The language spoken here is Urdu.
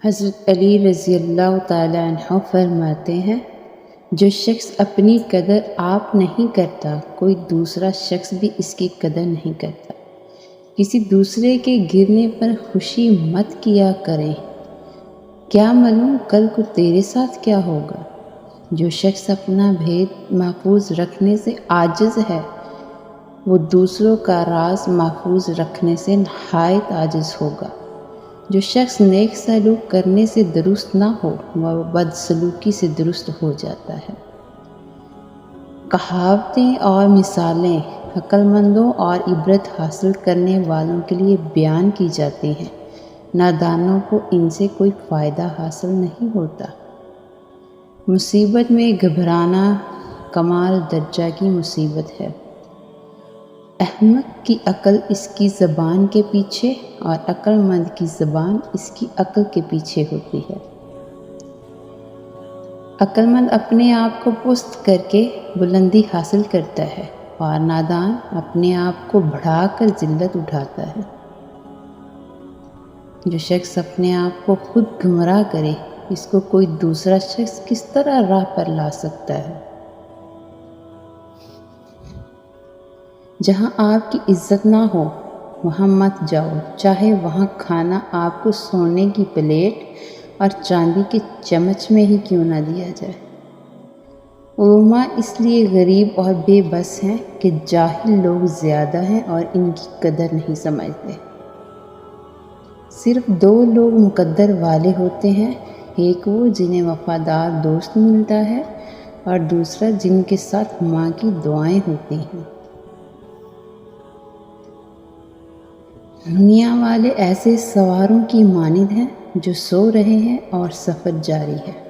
حضرت علی رضی اللہ تعالیٰ عنہ فرماتے ہیں، جو شخص اپنی قدر آپ نہیں کرتا، کوئی دوسرا شخص بھی اس کی قدر نہیں کرتا۔ کسی دوسرے کے گرنے پر خوشی مت کیا کریں، کیا معلوم کل کو تیرے ساتھ کیا ہوگا۔ جو شخص اپنا بھید محفوظ رکھنے سے عاجز ہے، وہ دوسروں کا راز محفوظ رکھنے سے نہایت عاجز ہوگا۔ جو شخص نیک سلوک کرنے سے درست نہ ہو، وہ بد سلوکی سے درست ہو جاتا ہے۔ کہاوتیں اور مثالیں عقل مندوں اور عبرت حاصل کرنے والوں کے لیے بیان کی جاتی ہیں، نادانوں کو ان سے کوئی فائدہ حاصل نہیں ہوتا۔ مصیبت میں گھبرانا کمال درجہ کی مصیبت ہے۔ احمق کی عقل اس کی زبان کے پیچھے اور عقل مند کی زبان اس کی عقل کے پیچھے ہوتی ہے۔ عقل مند اپنے آپ کو پست کر کے بلندی حاصل کرتا ہے اور نادان اپنے آپ کو بڑھا کر ذلت اٹھاتا ہے۔ جو شخص اپنے آپ کو خود گمراہ کرے، اس کو کوئی دوسرا شخص کس طرح راہ پر لا سکتا ہے۔ جہاں آپ کی عزت نہ ہو، وہاں مت جاؤ، چاہے وہاں کھانا آپ کو سونے کی پلیٹ اور چاندی کے چمچ میں ہی کیوں نہ دیا جائے۔ علماء اس لیے غریب اور بے بس ہیں کہ جاہل لوگ زیادہ ہیں اور ان کی قدر نہیں سمجھتے۔ صرف دو لوگ مقدر والے ہوتے ہیں، ایک وہ جنہیں وفادار دوست ملتا ہے اور دوسرا جن کے ساتھ ماں کی دعائیں ہوتی ہیں۔ دنیا والے ایسے سواروں کی مانند ہیں جو سو رہے ہیں اور سفر جاری ہے۔